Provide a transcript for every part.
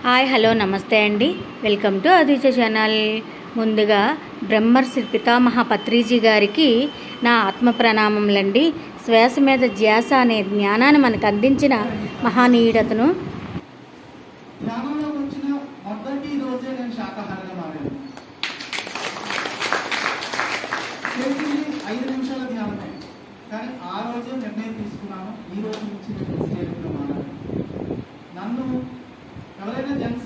Hi hello నమస్తే అండి. Welcome to Aditya channel. ముందుగా బ్రహ్మర్షి పితామహ పత్రిజీ గారికి నా ఆత్మ ప్రణామములండి. శ్వాస మీద ధ్యాస అనే జ్ఞానాన్ని మనకు అందించిన మహానీయుడతను. ధ్యానంలోకి వచ్చిన మొదటి రోజే నేను శాకాహారంగా మారాను. చేసింది 5 నిమిషాల ధ్యానమే, కానీ ఆ రోజే నిర్ణయం తీసుకున్నాను, ఈ రోజు నుంచి నేను వెజిటేరియన్గా మారాను. నన్ను ఎవరైనా జెంట్స్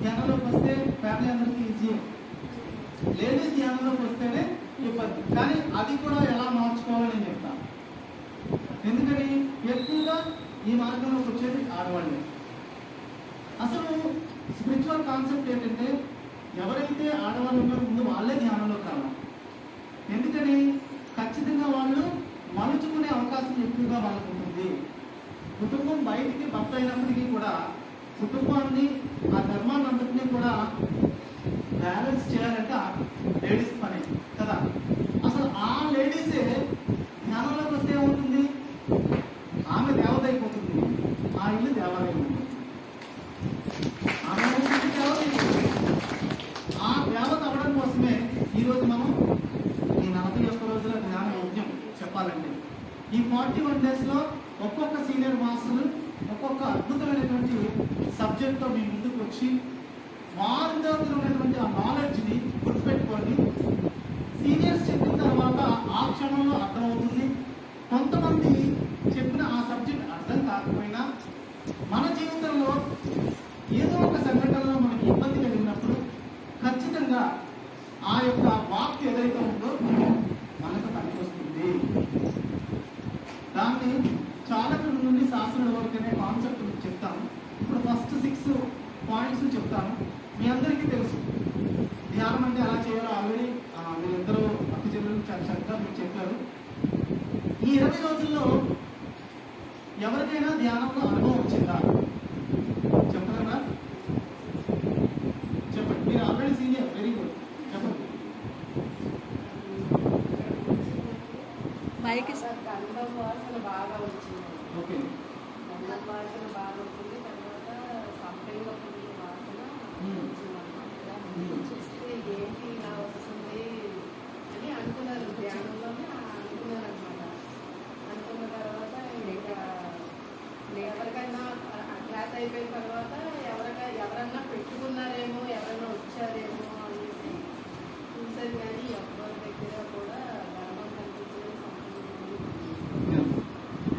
ధ్యానంలోకి వస్తే ఫ్యామిలీ అందరికీ ఈజీ, లేడీస్ ధ్యానంలోకి వస్తేనే ఇబ్బంది. కానీ అది కూడా ఎలా మార్చుకోవాలని నేను చెప్తాను. ఎందుకని ఎక్కువగా ఈ మార్గంలోకి వచ్చేది ఆడవాళ్ళే. అసలు స్పిరిచువల్ కాన్సెప్ట్ ఏంటంటే ఎవరైతే ఆడవాళ్ళు ఉన్నారో ముందు వాళ్ళే ధ్యానంలోకి రావాలి. ఎందుకని ఖచ్చితంగా వాళ్ళు మలుచుకునే అవకాశం ఎక్కువగా వాళ్ళకు ఉంటుంది. కుటుంబం బయటికి భర్త అయినప్పటికీ కూడా కుటుంబాన్ని, ఆ ధర్మాన్ని అంతటినీ కూడా బ్యాలెన్స్ చేయాలంటే లేడీస్ పని కదా. అసలు ఆ లేడీసే ధ్యానంలోకి వస్తే ఏమవుతుంది, ఆమె దేవత అయిపోతుంది, ఆ ఇల్లు దేవాలయం ఉంటుంది. ఆమె ఆ దేవత అవ్వడం కోసమే ఈరోజు మనం ఈ 41 రోజుల ధ్యాన యజ్ఞం చెప్పాలండి. ఈ 41 డేస్లో ఒక్కొక్క సీనియర్ మాస్టర్లు ఒక్కొక్క అద్భుతమైనటువంటి సబ్జెక్ట్తో మీ ముందుకు వచ్చి వారి దగ్గర ఉన్నటువంటి ఆ నాలెడ్జ్ని గుర్తుపెట్టుకోండి. సీనియర్స్ చెప్పిన తర్వాత ఆ క్షణంలో అర్థమవుతుంది. కొంతమంది చెప్పిన ఆ సబ్జెక్ట్ అర్థం కాకపోయినా మన జీవితంలో ఏదో ఒక సంఘటనలో మనకి ఇబ్బంది కలిగినప్పుడు ఖచ్చితంగా ఆ యొక్క వాక్ ఏదైతే ఉందో మనకు పనికొస్తుంది. దాన్ని చాలకుల నుండి శాస్త్రుల వరకు అనే కాన్సెప్ట్ చెప్తాను. ఇప్పుడు ఫస్ట్ 6 పాయింట్స్ చెప్తాను. మీ అందరికీ తెలుసు ధ్యానం అంటే ఎలా చేయాలో ఆల్రెడీ మీరిద్దరూ అక్క చెల్లెలు చాలా చక్కగా మీకు చెప్పారు. ఈ 20 రోజుల్లో ఎవరికైనా ధ్యానంలో అనుభవం వచ్చిందా చెప్పగలరా? చెప్పండి. మీరు ఆల్రెడీ సీనియర్, వెరీ గుడ్, చెప్పండి. గంధం వాసన బాగా వచ్చింది. ఓకే, గంధం వాసన బాగా వచ్చింది. తర్వాత సంపెంగ పువ్వు వాసన చూస్తే ఏంటి ఇలా వస్తుంది అని అనుకున్నారు. ధ్యానంలోనే అనుకున్నారు అనమాట. అనుకున్న తర్వాత ఇంకా ఎవరికైనా క్లాస్ అయిపోయిన తర్వాత ఎవరన్నా పెట్టుకున్నారేమో, ఎవరైనా వచ్చారేమో అనేసి చూసారు. కానీ ఎవరి దగ్గర కూడా గర్భం కనిపించలేదు.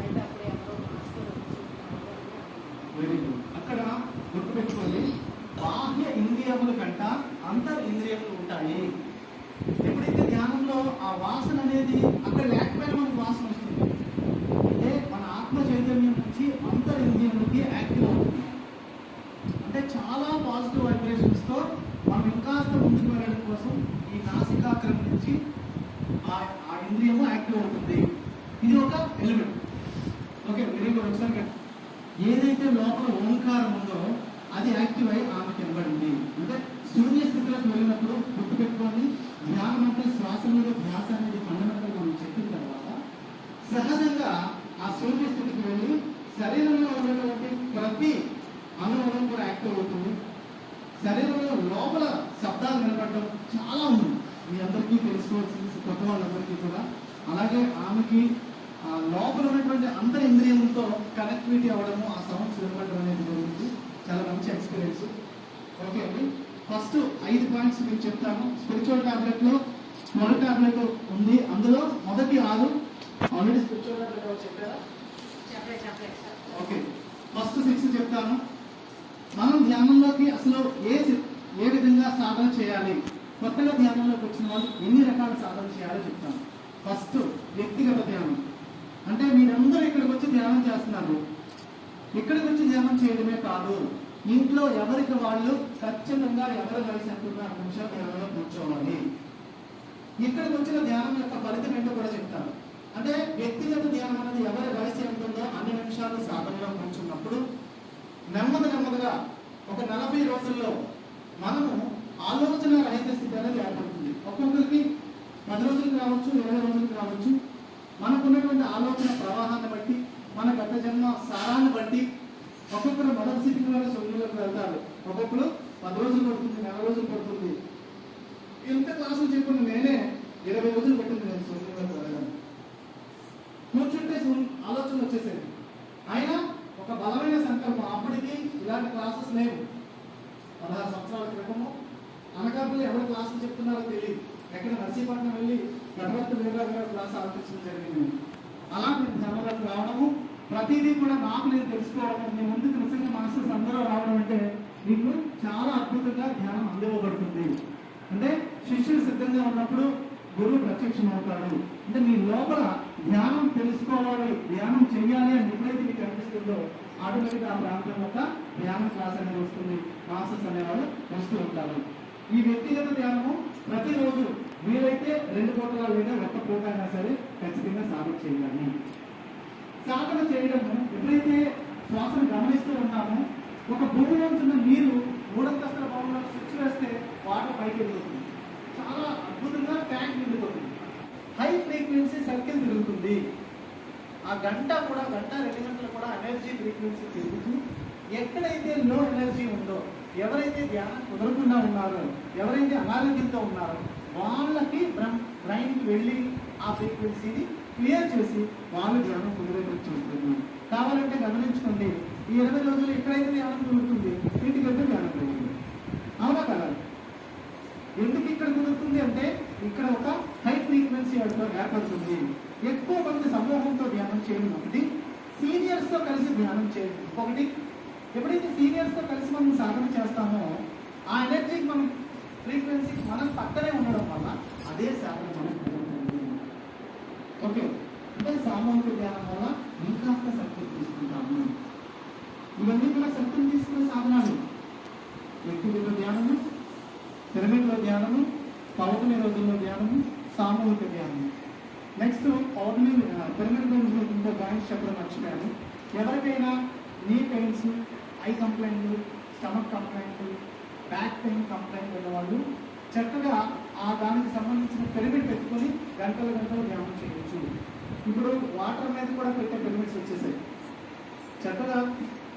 అయితే అప్పుడు ఎవరో మాస్టర్ వెరీ గుడ్. అక్కడ గుర్తుపెట్టుకోండి, బాహ్య ఇంద్రియముల కంట అంతర్ ఇంద్రియములు ఉంటాయి. ఎప్పుడైతే ధ్యానంలో ఆ వాసన అనేది అక్కడ లేకపోయినా మనకు వాసన వస్తుంది, అంటే మన ఆత్మ చైతన్యం నుంచి అంతర్ ఇంద్రియములకి యాక్టివ్ అవుతుంది. అంటే చాలా పాజిటివ్ వైబ్రేషన్స్తో మనం ఇంకాస్త ముందుకు వెళ్ళడం కోసం ఈ నాసికాగ్రం నుంచి ఆ ఇంద్రియము యాక్టివ్ అవుతుంది. ఇది ఒక ఎలిమెంట్. Okay, very good. ఒకసారి ఏదైతే లోపల ఓంకారం ఉందో అది యాక్టివ్ అయి ఆమెకి ఇవ్వబడింది. అంటే శూన్య స్థితిలోకి వెళ్ళినప్పుడు గుర్తుపెట్టుకోండి, ధ్యానం అంటే శ్వాస మీద ధ్యాస అనేది ఫండమెంటల్ మనం చెప్పిన తర్వాత సహజంగా ఆ శూన్య స్థితికి వెళ్ళి శరీరంలో ఉన్నటువంటి ప్రతి అనుభవం కూడా యాక్టివ్ అవుతుంది. శరీరంలో లోపల శబ్దాలు వినపడడం చాలా ఉంది, మీ అందరికీ తెలుసుకోవాల్సింది, కొత్త వాళ్ళందరికీ కూడా. అలాగే ఆమెకి లోపల ఉన్నటువంటి అంతర్ ఇంద్రియములతో కనెక్టివిటీ అవ్వడము, ఆ సౌండ్స్ వినపడడం అనేది జరుగుతుంది. చాలా మంచి ఎక్స్పీరియన్స్. ఓకే అండి, ఫస్ట్ 5 పాయింట్స్ మీకు చెప్తాను. స్పిరిచువల్ టాబ్లెట్లో మొదటి టాబ్లెట్ ఉంది, అందులో మొదటి 6 ఆల్రెడీ స్పిరిచువల్ టాబ్లెట్ చెప్పారా? ఓకే, ఫస్ట్ 6 చెప్తాను. మనం ధ్యానంలోకి అసలు ఏ విధంగా సాధన చేయాలి, కొత్తగా ధ్యానంలోకి వచ్చిన వాళ్ళు ఎన్ని రకాల సాధన చేయాలో చెప్తాను. ఫస్ట్ వ్యక్తిగత ధ్యానం. అంటే మీరందరూ ఇక్కడికి వచ్చి ధ్యానం చేస్తున్నారు. ఇక్కడికి వచ్చి ధ్యానం చేయడమే కాదు, ఇంట్లో ఎవరికి వాళ్ళు ఖచ్చితంగా ఎవరు కలిసి అంటున్న నిమిషాలు ధ్యానంలో కూర్చోవాలి. ఇక్కడికి వచ్చిన ధ్యానం యొక్క ఫలితం ఏంటో కూడా చెప్తాను. అంటే వ్యక్తిగత ధ్యానం అనేది ఎవరి వయసు ఎంతుందో అన్ని నిమిషాలు సాధనలో కూర్చున్నప్పుడు నెమ్మదిగా ఒక 40 రోజుల్లో మనము ఆలోచన రహిత స్థితి అనేది ఏర్పడుతుంది. ఒక్కొక్కరికి 10 రోజులకు రావచ్చు, 20 రోజులకు రావచ్చు. మనకున్నటువంటి ఆలోచన ప్రవాహాన్ని బట్టి, మన గత జన్మ సారాన్ని బట్టి ఒక్కొక్కరు మొదటి స్థితికి శూన్యంలోకి వెళ్తారు. ఒక్కొక్కరు 10 రోజులు పడుతుంది, 4 రోజులు పడుతుంది. ఇంత క్లాసులు చెప్పుకుని నేనే 20 రోజులు పెట్టింది నేను సొంతంగా చదవడానికి. కూర్చుంటే ఆలోచన వచ్చేసేది. అయినా ఒక బలమైన సంకల్పం. అప్పటికి ఇలాంటి క్లాసెస్ లేవు. 16 సంవత్సరాల క్రితము అనకాపల్లి ఎవరు క్లాసులు చెప్తున్నారో తెలియదు. ఎక్కడ నర్సీపట్నం వెళ్ళి గణపతి వీరరావు గారు క్లాస్ ఆలోచించడం జరిగింది. అలా నేను జనవరికి రావడము, ప్రతిదీ కూడా నాకు నేను తెలుసుకోవడం, మీ ముందుకు నిజంగా మాస్టర్స్ అందరూ రావడం అంటే మీకు చాలా అద్భుతంగా ధ్యానం అందివ్వబడుతుంది. అంటే శిష్యులు సిద్ధంగా ఉన్నప్పుడు గురువు ప్రత్యక్షం అవుతాడు. అంటే మీ లోపల ధ్యానం తెలుసుకోవాలి, ధ్యానం చెయ్యాలి అని ఎప్పుడైతే మీకు అనిపిస్తుందో ఆటోమేటిక్ ఆ ప్రాంతం యొక్క ధ్యానం క్లాస్ అనేది వస్తుంది. మాస్టర్స్ అనేవాళ్ళు వస్తూ ఉంటారు. ఈ వ్యక్తిగత ధ్యానము ప్రతిరోజు వీలైతే 2 పూటల లేదా 1 పూట అయినా సరే ఖచ్చితంగా సాధన చేయాలి. సాధన చేయడము ఎప్పుడైతే శ్వాసను గమనిస్తూ ఉన్నామో, ఒక భూమిలో ఉన్న నీరు 3 భవనంలో స్విచ్ వేస్తే వాటర్ పైకి వెళ్ళిపోతుంది. చాలా అద్భుతంగా ట్యాంక్ నిండిపోతుంది. హై ఫ్రీక్వెన్సీ సర్కిల్ తిరుగుతుంది. ఆ గంట 2 గంటలు కూడా ఎనర్జీ ఫ్రీక్వెన్సీ తిరుగుతూ, ఎక్కడైతే లో ఎనర్జీ ఉందో, ఎవరైతే ధ్యానం కుదరకుండా ఉన్నారో, ఎవరైతే అనారోగ్యంతో ఉన్నారో వాళ్ళకి బ్రైన్కి వెళ్ళి ఆ ఫ్రీక్వెన్సీని క్లియర్ చేసి వాళ్ళు ధ్యానం కుదిరేటట్టు చూస్తున్నారు. కావాలంటే గమనించుకోండి, ఈ 20 రోజులు ఎక్కడైతే ధ్యానం కుదురుతుంది, ఇంటికి వెళ్తే ధ్యానం కుదురుతుంది. అవునా కదా? ఎందుకు ఇక్కడ కుదురుతుంది అంటే ఇక్కడ ఒక హై ఫ్రీక్వెన్సీ ఏర్పడుతుంది. ఎక్కువ మంది సమూహంతో ధ్యానం చేయడం ఒకటి, సీనియర్స్ తో కలిసి ధ్యానం చేయడం ఒకటి. ఎప్పుడైతే సీనియర్స్ తో కలిసి మనం సాధన చేస్తామో ఆ ఎనర్జీకి మనం ఫ్రీక్వెన్సీకి మనం పక్కనే ఉండడం వల్ల అదే సాధన మనం ఓకే. అంటే సామూహిక ధ్యానం వల్ల ఇంకాస్త శక్తిని తీసుకుంటాము. ఇవన్నీ కూడా శక్తిని తీసుకునే సాధనాలు. వ్యక్తిగత ధ్యానము, పిరమిడ్లో ధ్యానము, పౌర్ణమి రోజుల్లో ధ్యానము, సామూహిక ధ్యానము. నెక్స్ట్ పౌర్ణమి పిరమిడ్ గురించి ఇంకో పాయింట్స్ చెప్పడం మర్చిపోయాను. ఎవరికైనా నీ పెయిన్స్, ఐ కంప్లైంట్లు, స్టమక్ కంప్లైంట్లు, బ్యాక్ పెయిన్ కంప్లైంట్ ఉన్నవాళ్ళు చక్కగా ఆ దానికి సంబంధించిన పిరమిడ్ పెట్టుకొని గంటలు ధ్యానం చేయవచ్చు. ఇప్పుడు వాటర్ మీద కూడా పెట్టే పిరమిడ్స్ వచ్చేసాయి. చక్కగా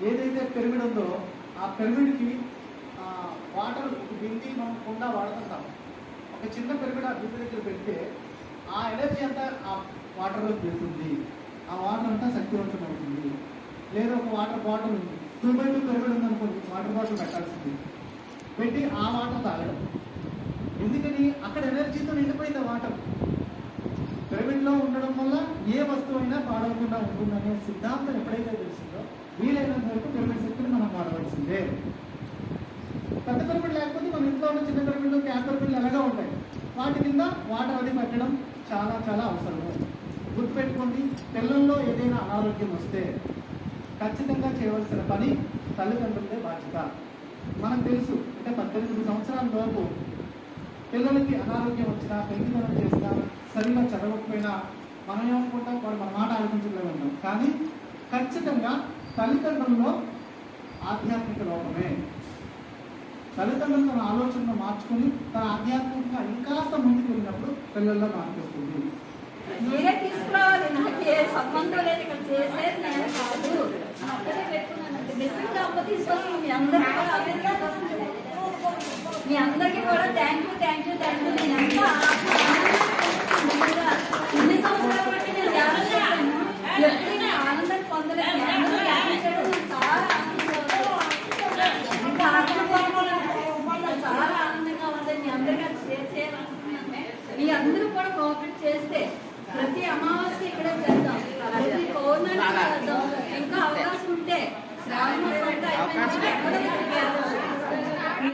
ఏదైతే పిరమిడ్ ఉందో ఆ పిరమిడ్కి వాటర్ బింది మనం కుండా వాడుతుంటాం. ఒక చిన్న పిరమిడ్ ఆ బింది దగ్గర పెడితే ఆ ఎనర్జీ అంతా ఆ వాటర్లోకి వెళ్తుంది. ఆ వాటర్ అంతా శక్తివంతం అవుతుంది. లేదా ఒక వాటర్ బాటిల్ ఉంది, 2x2 పిరమిడ్ ఉందనుకోండి, వాటర్ బాటిల్ పెట్టాల్సింది, పెట్టి ఆ వాటర్ తాగడం. ఎందుకని అక్కడ ఎనర్జీతో నిండిపోయింది వాటర్. పిరమిడ్లో ఉండడం వల్ల ఏ వస్తువు అయినా పాడవకుండా ఉంటుందనే సిద్ధాంతం ఎప్పుడైతే తెలిసిందో వీలైనంత వరకు పిరమిడ్ శక్తిని మనం వాడవలసిందే. పెద్ద పిరమిడ్ లేకపోతే మన ఇంట్లో ఉన్న చిన్న పిరమిడ్లు, క్యాప్ పిరమిడ్లు ఎలాగా ఉంటాయి, వాటి కింద వాటర్ అది పెట్టడం చాలా చాలా అవసరము. గుర్తుపెట్టుకోండి, పిల్లల్లో ఏదైనా అనారోగ్యం వస్తే ఖచ్చితంగా చేయవలసిన పని తల్లిదండ్రులదే బాధ్యత. మనకు తెలుసు, అంటే 18 సంవత్సరాల లోపు పిల్లలకి అనారోగ్యం వచ్చినా, పెంకితనం చేసినా, సరిగా చదవకపోయినా మనం ఏమనుకుంటాం, వాడు మన మాట ఆలోచించలేదు ఉంటాం. కానీ ఖచ్చితంగా తల్లిదండ్రుల్లో ఆధ్యాత్మిక లోపమే. తల్లిదండ్రులు తన ఆలోచనను మార్చుకుని తన ఆధ్యాత్మికంగా ఇంకాస్త ముందుకు వెళ్ళినప్పుడు పిల్లల్లో మార్పు వస్తుంది. మీరే తీసుకురావాలి, నాకు ఏ సంబంధం లేదు, ఇక్కడ చేసేది నేను కాదు. అక్కడే పెట్టుకున్నాను మెసేజ్ కాకపోతే తీసుకొస్తాను. మీ అందరికీ కూడా థ్యాంక్ యూ. నేను ఎంత ఇన్ని సంవత్సరాలు బట్టి నేను ధ్యానం చేశాను, ఎప్పుడైనా ఆనందం పొందలేదు. చాలా ఆనందంగా ఉంది. మీ అందరికీ షేర్ చేయాలనుకుంటున్నాను. మీ అందరూ కూడా కోఆపరేట్ చేస్తే ప్రతి అమావాస్య ఇక్కడ చేద్దాం, ప్రతి పౌర్ణమి చేద్దాం. ఇంకా అవకాశం ఉంటే శ్రావణ మాసం అంటే